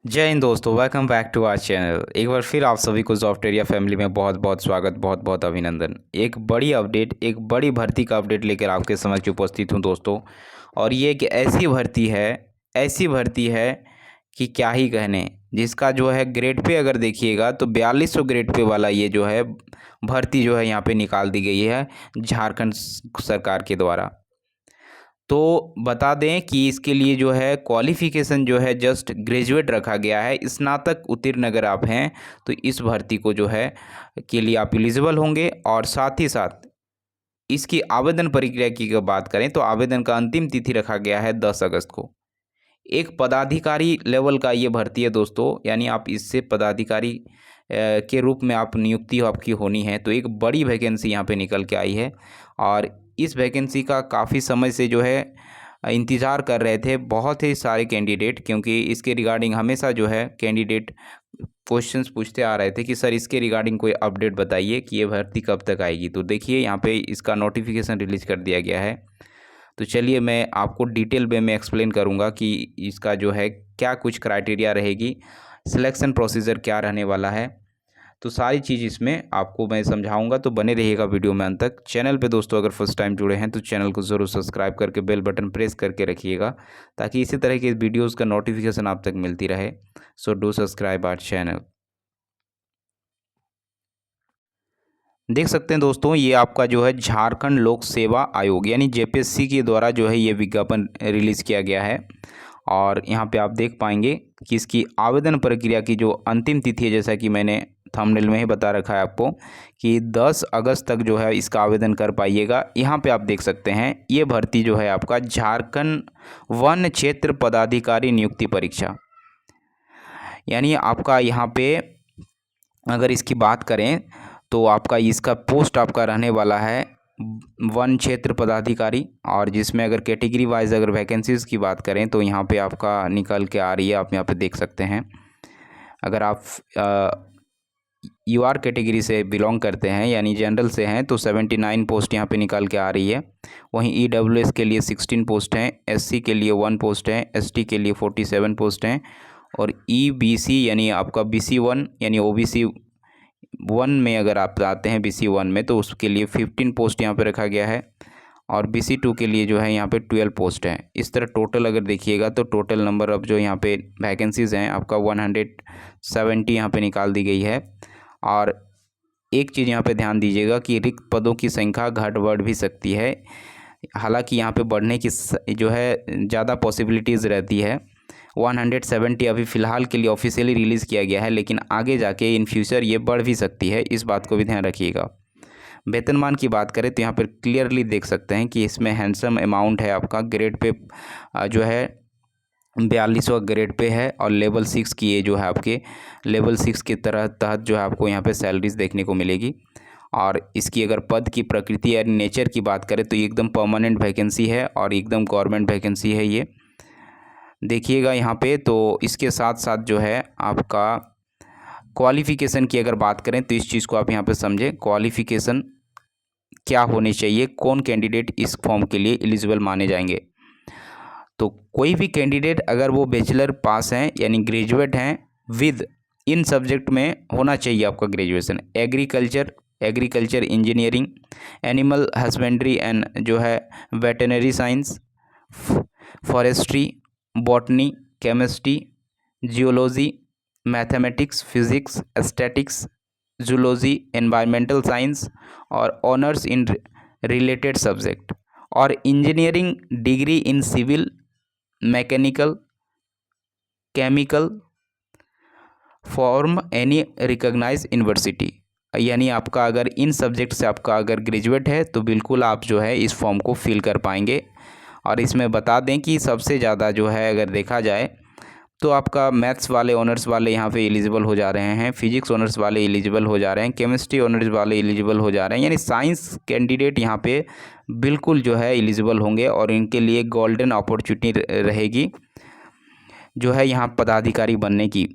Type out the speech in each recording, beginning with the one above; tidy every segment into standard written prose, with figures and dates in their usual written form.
जय हिंद दोस्तों, welcome back to our channel. एक बार फिर आप सभी को सॉफ्टवेयर फैमिली में बहुत बहुत स्वागत, बहुत बहुत अभिनंदन। एक बड़ी अपडेट, एक बड़ी भर्ती का अपडेट लेकर आपके समक्ष उपस्थित हूं दोस्तों। और ये एक ऐसी भर्ती है कि क्या ही कहने। जिसका जो है ग्रेड पे अगर देखिएगा तो 4200 ग्रेड पे वाला ये जो है भर्ती जो है यहाँ पे निकाल दी गई है झारखंड सरकार के द्वारा। तो बता दें कि इसके लिए जो है क्वालिफ़िकेशन जो है जस्ट ग्रेजुएट रखा गया है। स्नातक उत्तीर्ण अगर आप हैं तो इस भर्ती को जो है के लिए आप एलिजिबल होंगे। और साथ ही साथ इसकी आवेदन प्रक्रिया की अगर बात करें तो आवेदन का अंतिम तिथि रखा गया है 10 अगस्त को। एक पदाधिकारी लेवल का ये भर्ती है दोस्तों, यानी आप इससे पदाधिकारी के रूप में आप नियुक्ति आपकी होनी है। तो एक बड़ी वैकेंसी यहाँ पे निकल के आई है और इस वैकेंसी का काफ़ी समय से जो है इंतज़ार कर रहे थे बहुत ही सारे कैंडिडेट, क्योंकि इसके रिगार्डिंग हमेशा जो है कैंडिडेट क्वेश्चंस पूछते आ रहे थे कि सर इसके रिगार्डिंग कोई अपडेट बताइए कि ये भर्ती कब तक आएगी। तो देखिए यहाँ पे इसका नोटिफिकेशन रिलीज़ कर दिया गया है। तो चलिए मैं आपको डिटेल वे में एक्सप्लेन करूंगा कि इसका जो है क्या कुछ क्राइटेरिया रहेगी, सिलेक्शन प्रोसीजर क्या रहने वाला है। तो सारी चीज़ इसमें आपको मैं समझाऊंगा, तो बने रहिएगा वीडियो में अंत तक। चैनल पे दोस्तों अगर फर्स्ट टाइम जुड़े हैं तो चैनल को ज़रूर सब्सक्राइब करके बेल बटन प्रेस करके रखिएगा, ताकि इसी तरह के वीडियोज़ का नोटिफिकेशन आप तक मिलती रहे। So do subscribe our channel. देख सकते हैं दोस्तों, ये आपका जो है झारखंड लोक सेवा आयोग यानी जेपीएससी के द्वारा जो है ये विज्ञापन रिलीज़ किया गया है। और यहाँ पे आप देख पाएंगे कि इसकी आवेदन प्रक्रिया की जो अंतिम तिथि है, जैसा कि मैंने थंबनेल में ही बता रखा है आपको कि 10 अगस्त तक जो है इसका आवेदन कर पाइएगा। यहाँ पे आप देख सकते हैं ये भर्ती जो है आपका झारखंड वन क्षेत्र पदाधिकारी नियुक्ति परीक्षा, यानी आपका यहाँ पे अगर इसकी बात करें तो आपका इसका पोस्ट आपका रहने वाला है वन क्षेत्र पदाधिकारी। और जिसमें अगर कैटेगरी वाइज अगर वैकेंसीज़ की बात करें तो यहाँ पे आपका निकल के आ रही है, आप यहाँ पे देख सकते हैं। अगर आप यूआर कैटेगरी से बिलोंग करते हैं यानी जनरल से हैं तो 79 पोस्ट यहाँ पे निकल के आ रही है। वहीं ईडब्ल्यूएस के लिए 16 पोस्ट हैं, एससी के लिए 1 पोस्ट है, एसटी के लिए 47 पोस्ट हैं, और ईबीसी यानी आपका बीसी 1 यानी ओबीसी 1 में अगर आप आते हैं बीसी 1 में तो उसके लिए 15 पोस्ट यहाँ पे रखा गया है। और बीसी 2 के लिए जो है यहाँ पे 12 पोस्ट हैं। इस तरह टोटल अगर देखिएगा तो टोटल नंबर ऑफ जो यहाँ पे वैकेंसीज़ हैं आपका 170 यहाँ पे निकाल दी गई है। और एक चीज़ यहाँ पे ध्यान दीजिएगा कि रिक्त पदों की संख्या घट बढ़ भी सकती है। हालांकि यहाँ पे बढ़ने की जो है ज़्यादा पॉसिबिलिटीज़ रहती है। 170 अभी फ़िलहाल के लिए ऑफिशियली रिलीज़ किया गया है, लेकिन आगे जाके इन फ्यूचर ये बढ़ भी सकती है, इस बात को भी ध्यान रखिएगा। वेतनमान की बात करें तो यहाँ पर क्लियरली देख सकते हैं कि इसमें हैंडसम अमाउंट है आपका ग्रेड पे जो है 42वां ग्रेड पे है। और लेवल 6 की ये जो है आपके लेवल 6 के तहत जो है आपको यहाँ पे सैलरीज देखने को मिलेगी। और इसकी अगर पद की प्रकृति या नेचर की बात करें तो ये एकदम परमानेंट वैकेंसी है और एकदम गवर्नमेंट वैकेंसी है ये, देखिएगा यहाँ पे। तो इसके साथ साथ जो है आपका क्वालिफ़िकेशन की अगर बात करें तो इस चीज़ को आप यहाँ पे समझें, क्वालिफ़िकेशन क्या होनी चाहिए, कौन कैंडिडेट इस फॉर्म के लिए एलिजिबल माने जाएंगे। तो कोई भी कैंडिडेट अगर वो बैचलर पास हैं यानी ग्रेजुएट हैं विद इन सब्जेक्ट में होना चाहिए आपका graduation, agriculture engineering, animal husbandry and जो है veterinary science, forestry, botany, chemistry, geology, mathematics, physics, aesthetics, zoology, environmental science और ऑनर्स इन रिलेटेड सब्जेक्ट, और engineering degree in civil, mechanical, chemical from any recognise university. यानी आपका अगर इन subject से आपका अगर ग्रेजुएट है तो बिल्कुल आप जो है इस फॉर्म को फिल कर पाएंगे। और इसमें बता दें कि सबसे ज़्यादा जो है अगर देखा जाए तो आपका मैथ्स वाले ऑनर्स वाले यहाँ पे एलिजिबल हो जा रहे हैं, फिजिक्स ऑनर्स वाले एलिजिबल हो जा रहे हैं, केमिस्ट्री ऑनर्स वाले एलिजिबल हो जा रहे हैं, यानी साइंस कैंडिडेट यहाँ पे बिल्कुल जो है एलिजिबल होंगे। और इनके लिए गोल्डन अपॉर्चुनिटी रहेगी जो है यहाँ पदाधिकारी बनने की,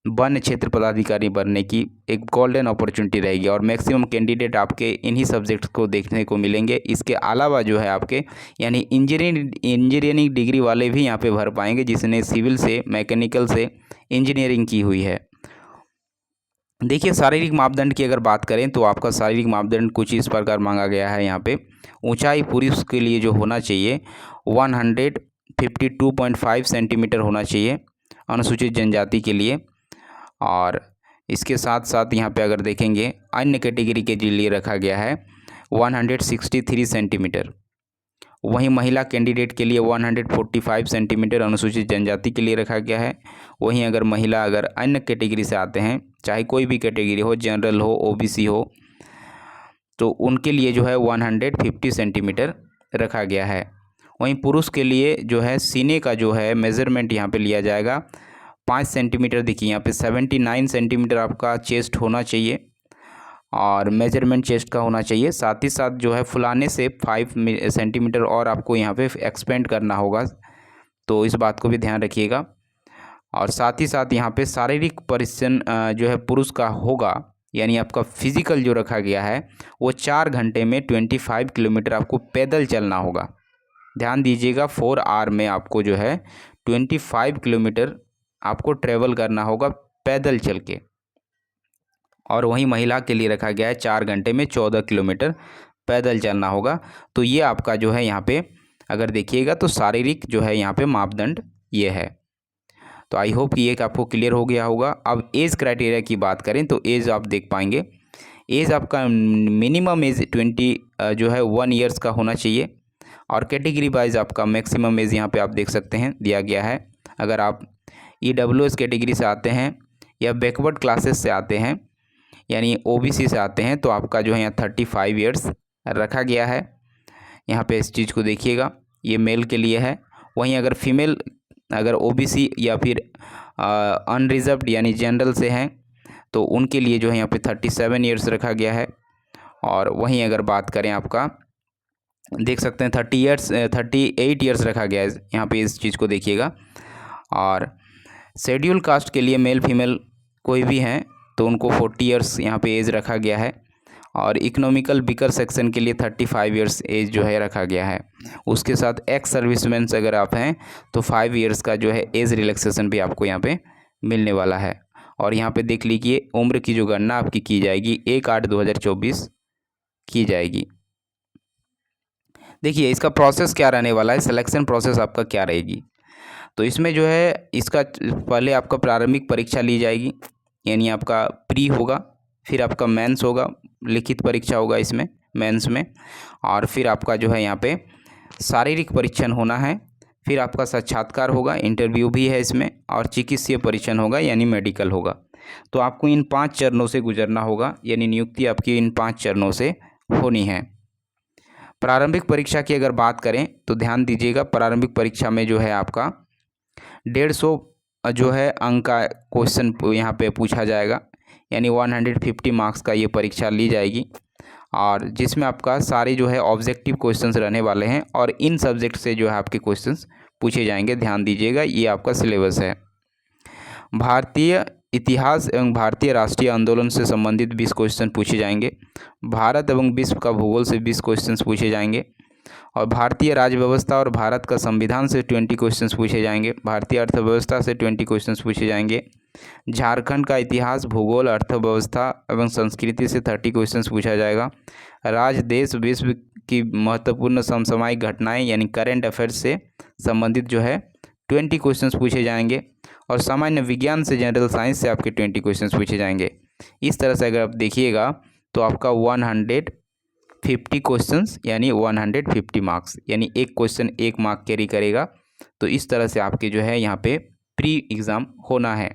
वन क्षेत्र पदाधिकारी बनने की एक गोल्डन अपॉर्चुनिटी रहेगी। और मैक्सिमम कैंडिडेट आपके इन्हीं सब्जेक्ट्स को देखने को मिलेंगे। इसके अलावा जो है आपके यानी इंजीनियरिंग डिग्री वाले भी यहाँ पे भर पाएंगे, जिसने सिविल से, मैकेनिकल से, इंजीनियरिंग की हुई है। देखिए शारीरिक मापदंड की अगर बात करें तो आपका शारीरिक मापदंड कुछ इस प्रकार मांगा गया है यहाँ पे। ऊंचाई पुरुष के लिए जो होना चाहिए 152.5 सेंटीमीटर होना चाहिए अनुसूचित जनजाति के लिए। और इसके साथ साथ यहाँ पे अगर देखेंगे अन्य कैटेगरी के लिए रखा गया है 163 सेंटीमीटर। वहीं महिला कैंडिडेट के लिए 145 सेंटीमीटर अनुसूचित जनजाति के लिए रखा गया है। वहीं अगर महिला अगर अन्य कैटेगरी से आते हैं, चाहे कोई भी कैटेगरी हो, जनरल हो, ओबीसी हो, तो उनके लिए जो है 150 सेंटीमीटर रखा गया है। वहीं पुरुष के लिए जो है सीने का जो है मेज़रमेंट यहाँ पे लिया जाएगा 5 सेंटीमीटर। देखिए यहाँ पे 79 सेंटीमीटर आपका चेस्ट होना चाहिए और मेजरमेंट चेस्ट का होना चाहिए। साथ ही साथ जो है फुलाने से 5 सेंटीमीटर और आपको यहाँ पे एक्सपेंड करना होगा, तो इस बात को भी ध्यान रखिएगा। और साथ ही साथ यहाँ पे शारीरिक परिश्रम जो है पुरुष का होगा, यानी आपका फिजिकल जो रखा गया है वो 4 घंटे में 25 किलोमीटर आपको पैदल चलना होगा। ध्यान दीजिएगा 4 आवर में आपको जो है 25 किलोमीटर आपको ट्रेवल करना होगा पैदल चल के। और वहीं महिला के लिए रखा गया है 4 घंटे में 14 किलोमीटर पैदल चलना होगा। तो ये आपका जो है यहाँ पे अगर देखिएगा तो शारीरिक जो है यहाँ पे मापदंड ये है। तो आई होप कि ये आपको क्लियर हो गया होगा। अब एज क्राइटेरिया की बात करें तो एज आप देख पाएंगे, एज आपका मिनिमम एज 20 जो है 1 ईयर्स का होना चाहिए। और कैटेगरी वाइज आपका मैक्सिमम एज यहाँ पे आप देख सकते हैं दिया गया है। अगर आप EWS कैटेगरी से आते हैं या बैकवर्ड क्लासेस से आते हैं यानी OBC से आते हैं तो आपका जो है यहाँ 35 ईयर्स रखा गया है। यहाँ पे इस चीज़ को देखिएगा, ये मेल के लिए है। वहीं अगर फीमेल अगर OBC या फिर अनरिजर्व्ड यानी जनरल से हैं तो उनके लिए जो है यहाँ पे 37 ईयर्स रखा गया है। और वहीं अगर बात करें आपका देख सकते हैं 38 ईयर्स रखा गया है यहाँ पे, इस चीज़ को देखिएगा। और शेड्यूल कास्ट के लिए मेल फीमेल कोई भी हैं तो उनको 40 ईयर्स यहाँ पे एज रखा गया है। और इकोनॉमिकल वीकर सेक्शन के लिए 35 ईयर्स एज जो है रखा गया है। उसके साथ एक्स सर्विसमैन अगर आप हैं तो 5 ईयर्स का जो है एज रिलैक्सेशन भी आपको यहाँ पे मिलने वाला है। और यहाँ पे देख लीजिए उम्र की जो गणना आपकी की जाएगी 1/8/2024 की जाएगी। देखिए इसका प्रोसेस क्या रहने वाला है, सिलेक्शन प्रोसेस आपका क्या रहेगी। तो इसमें जो है इसका पहले आपका प्रारंभिक परीक्षा ली जाएगी, यानी आपका प्री होगा, फिर आपका मेंस होगा, लिखित परीक्षा होगा इसमें मेंस में, और फिर आपका जो है यहाँ पे शारीरिक परीक्षण होना है, फिर आपका साक्षात्कार होगा, इंटरव्यू भी है इसमें, और चिकित्सीय परीक्षण होगा यानी मेडिकल होगा। तो आपको इन 5 चरणों से गुजरना होगा, यानी नियुक्ति आपकी इन 5 चरणों से होनी है। प्रारंभिक परीक्षा की अगर बात करें तो ध्यान दीजिएगा, प्रारंभिक परीक्षा में जो है आपका 150 जो है अंक का क्वेश्चन यहाँ पे पूछा जाएगा, यानी 150 मार्क्स का ये परीक्षा ली जाएगी। और जिसमें आपका सारे जो है ऑब्जेक्टिव क्वेश्चंस रहने वाले हैं और इन सब्जेक्ट से जो है आपके क्वेश्चंस पूछे जाएंगे। ध्यान दीजिएगा ये आपका सिलेबस है। भारतीय इतिहास एवं भारतीय राष्ट्रीय आंदोलन से संबंधित 20 क्वेश्चन पूछे जाएंगे। भारत एवं विश्व का भूगोल से 20 क्वेश्चंस पूछे जाएंगे। और भारतीय राज्य व्यवस्था और भारत का संविधान से 20 क्वेश्चंस पूछे जाएंगे। भारतीय अर्थव्यवस्था से 20 क्वेश्चंस पूछे जाएंगे। झारखंड का इतिहास, भूगोल, अर्थव्यवस्था एवं संस्कृति से 30 क्वेश्चंस पूछा जाएगा। राज्य, देश, विश्व की महत्वपूर्ण समसामयिक घटनाएं यानी करेंट अफेयर्स से संबंधित जो है 20 क्वेश्चंस पूछे जाएंगे। और सामान्य विज्ञान से, जनरल साइंस से आपके 20 क्वेश्चंस पूछे जाएंगे। इस तरह से अगर आप देखिएगा तो आपका 150 क्वेश्चंस यानी 150 मार्क्स, यानी एक क्वेश्चन 1 मार्क कैरी करेगा। तो इस तरह से आपके जो है यहाँ पे प्री एग्ज़ाम होना है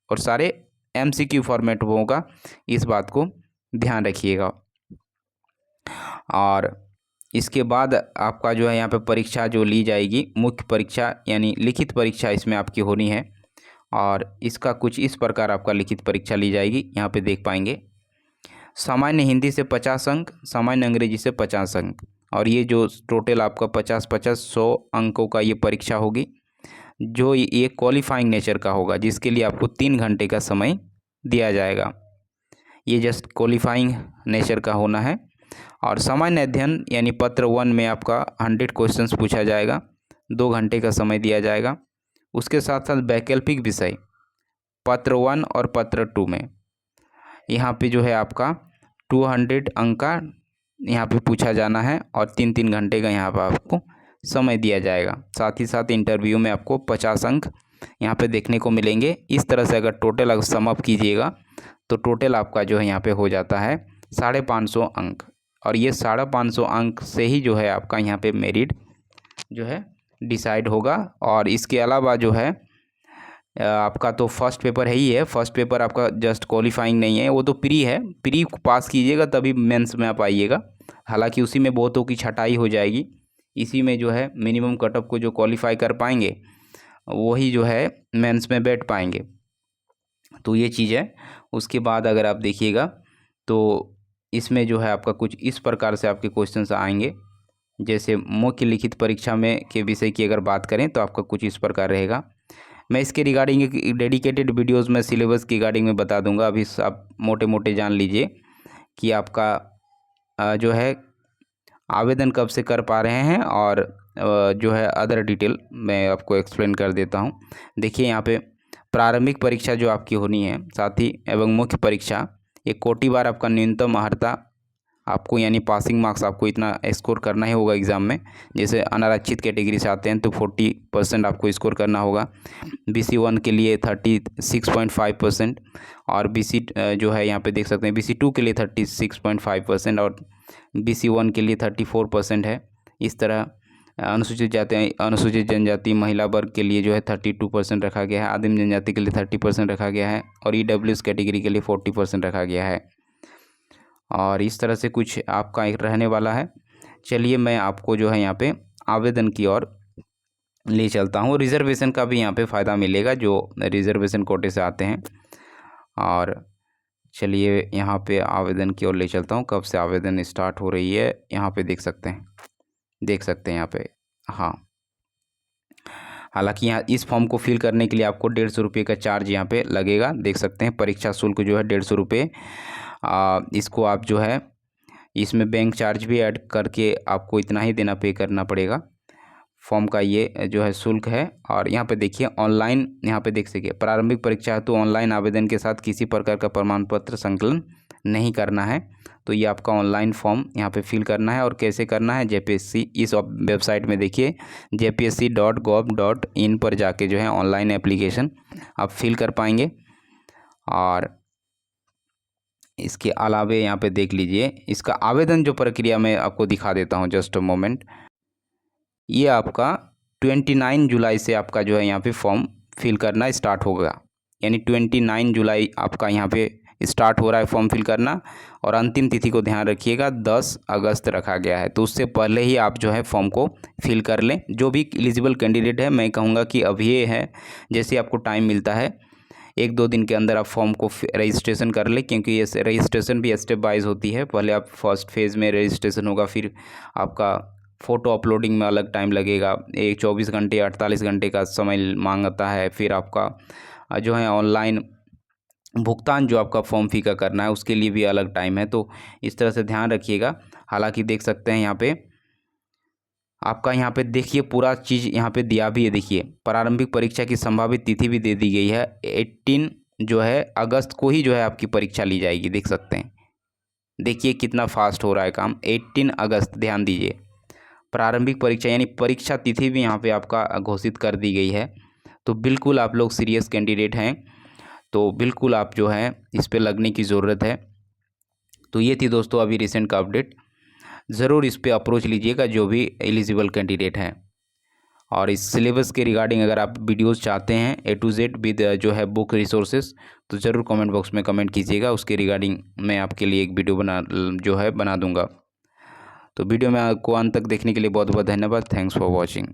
और सारे MCQ फॉर्मेट होगा, इस बात को ध्यान रखिएगा। और इसके बाद आपका जो है यहाँ पे परीक्षा जो ली जाएगी, मुख्य परीक्षा यानी लिखित परीक्षा इसमें आपकी होनी है। और इसका कुछ इस प्रकार आपका लिखित परीक्षा ली जाएगी, यहाँ पे देख पाएंगे। सामान्य हिंदी से 50 अंक, सामान्य अंग्रेजी से 50 अंक, और ये जो टोटल आपका 50-50-100 अंकों का ये परीक्षा होगी, जो ये क्वालिफाइंग नेचर का होगा, जिसके लिए आपको 3 घंटे का समय दिया जाएगा। ये जस्ट क्वालिफाइंग नेचर का होना है। और सामान्य अध्ययन यानी पत्र 1 में आपका 100 क्वेश्चंस पूछा जाएगा, 2 घंटे का समय दिया जाएगा। उसके साथ साथ वैकल्पिक विषय पत्र 1 और पत्र 2 में यहाँ पे जो है आपका 200 अंक का यहाँ पे पूछा जाना है और 3-3 घंटे का यहाँ पर आपको समय दिया जाएगा। साथ ही साथ इंटरव्यू में आपको 50 अंक यहाँ पे देखने को मिलेंगे। इस तरह से अगर टोटल अगर सम अप कीजिएगा तो टोटल आपका जो है यहाँ पे हो जाता है 550 अंक, और ये 550 अंक से ही जो है आपका यहाँ पे मेरिट जो है डिसाइड होगा। और इसके अलावा जो है आपका तो फर्स्ट पेपर है ही है, फर्स्ट पेपर आपका जस्ट क्वालिफाइंग नहीं है, वो तो प्री है, प्री पास कीजिएगा तभी मेंस में आप आइएगा। हालांकि उसी में बहुतों की छटाई हो जाएगी, इसी में जो है मिनिमम कट ऑफ को जो क्वालिफाई कर पाएंगे वही जो है मेंस में बैठ पाएंगे, तो ये चीज़ है। उसके बाद अगर आप देखिएगा तो इसमें जो है आपका कुछ इस प्रकार से आपके क्वेश्चंस आएंगे। जैसे मुख्य लिखित परीक्षा में के विषय की अगर बात करें तो आपका कुछ इस प्रकार रहेगा। मैं इसके रिगार्डिंग एक डेडिकेटेड वीडियोस में सिलेबस की रिगार्डिंग में बता दूंगा। अभी आप मोटे मोटे जान लीजिए कि आपका जो है आवेदन कब से कर पा रहे हैं, और जो है अदर डिटेल मैं आपको एक्सप्लेन कर देता हूं। देखिए यहाँ पे प्रारंभिक परीक्षा जो आपकी होनी है साथी एवं मुख्य परीक्षा, एक कोटि बार आपका न्यूनतम अर्हता आपको यानी पासिंग मार्क्स आपको इतना स्कोर करना ही होगा एग्ज़ाम में। जैसे अनारक्षित कैटेगरी से आते हैं तो 40% आपको स्कोर करना होगा। BC 1 के लिए 36.5% और BC जो है यहाँ पे देख सकते हैं BC 2 के लिए 36.5% और BC 1 के लिए 34% है। इस तरह अनुसूचित जनजाति महिला वर्ग के लिए जो है 32% रखा गया है, आदिम जनजाति के लिए 30% रखा गया है और EWS कैटेगरी के लिए 40% रखा गया है। और इस तरह से कुछ आपका एक रहने वाला है। चलिए मैं आपको जो है यहाँ पे आवेदन की ओर ले चलता हूँ। रिजर्वेशन का भी यहाँ पे फ़ायदा मिलेगा जो रिजर्वेशन कोटे से आते हैं। और चलिए यहाँ पे आवेदन की ओर ले चलता हूँ। कब से आवेदन स्टार्ट हो रही है यहाँ पे देख सकते हैं यहाँ पे। हाँ, हालांकि यहाँ इस फॉर्म को फिल करने के लिए आपको 150 रुपये का चार्ज यहाँ पे लगेगा। देख सकते हैं परीक्षा शुल्क जो है 150 रुपये। इसको आप जो है इसमें बैंक चार्ज भी ऐड करके आपको इतना ही देना पे करना पड़ेगा। फॉर्म का ये जो है शुल्क है। और यहाँ पे देखिए ऑनलाइन, यहाँ पे देख सकिए प्रारंभिक परीक्षा है तो ऑनलाइन आवेदन के साथ किसी प्रकार का प्रमाण पत्र संकलन नहीं करना है। तो ये आपका ऑनलाइन फॉर्म यहाँ पे फिल करना है। और कैसे करना है, JPSC इस वेबसाइट में देखिए jpsc.gov.in पर जाके जो है ऑनलाइन एप्लीकेशन आप फिल कर पाएंगे। और इसके अलावा यहाँ पे देख लीजिए इसका आवेदन जो प्रक्रिया मैं आपको दिखा देता हूँ, जस्ट अ मोमेंट। ये आपका 29 जुलाई से आपका जो है यहाँ पे फॉर्म फिल करना स्टार्ट होगा, यानी 29 जुलाई आपका यहाँ पे स्टार्ट हो रहा है फॉर्म फिल करना। और अंतिम तिथि को ध्यान रखिएगा 10 अगस्त रखा गया है, तो उससे पहले ही आप जो है फॉर्म को फिल कर लें। जो भी एलिजिबल कैंडिडेट है मैं कहूँगा कि अभी ये है, जैसे आपको टाइम मिलता है 1-2 दिन के अंदर आप फॉर्म को रजिस्ट्रेशन कर लें, क्योंकि ये रजिस्ट्रेशन भी स्टेप वाइज होती है। पहले आप फर्स्ट फेज़ में रजिस्ट्रेशन होगा, फिर आपका फ़ोटो अपलोडिंग में अलग टाइम लगेगा, 24 घंटे 48 घंटे का समय मांगता है। फिर आपका जो है ऑनलाइन भुगतान जो आपका फॉर्म फी का करना है उसके लिए भी अलग टाइम है, तो इस तरह से ध्यान रखिएगा। हालांकि देख सकते हैं यहाँ पे आपका यहाँ पे देखिए पूरा चीज़ यहाँ पे दिया भी है। देखिए प्रारंभिक परीक्षा की संभावित तिथि भी दे दी गई है, 18 जो है अगस्त को ही जो है आपकी परीक्षा ली जाएगी। देख सकते हैं, देखिए कितना फास्ट हो रहा है काम। 18 अगस्त ध्यान दीजिए, प्रारंभिक परीक्षा यानी परीक्षा तिथि भी यहाँ पे आपका घोषित कर दी गई है। तो बिल्कुल आप लोग सीरियस कैंडिडेट हैं, तो बिल्कुल आप जो है इस पे लगने की ज़रूरत है। तो ये थी दोस्तों अभी रिसेंट का अपडेट। ज़रूर इस पे अप्रोच लीजिएगा जो भी एलिजिबल कैंडिडेट हैं। और इस सिलेबस के रिगार्डिंग अगर आप वीडियोस चाहते हैं A to Z विद जो है बुक रिसोर्सेज, तो ज़रूर कमेंट बॉक्स में कमेंट कीजिएगा। उसके रिगार्डिंग मैं आपके लिए एक वीडियो बना दूंगा। तो वीडियो में आपको अंत तक देखने के लिए बहुत बहुत धन्यवाद। Thanks for watching.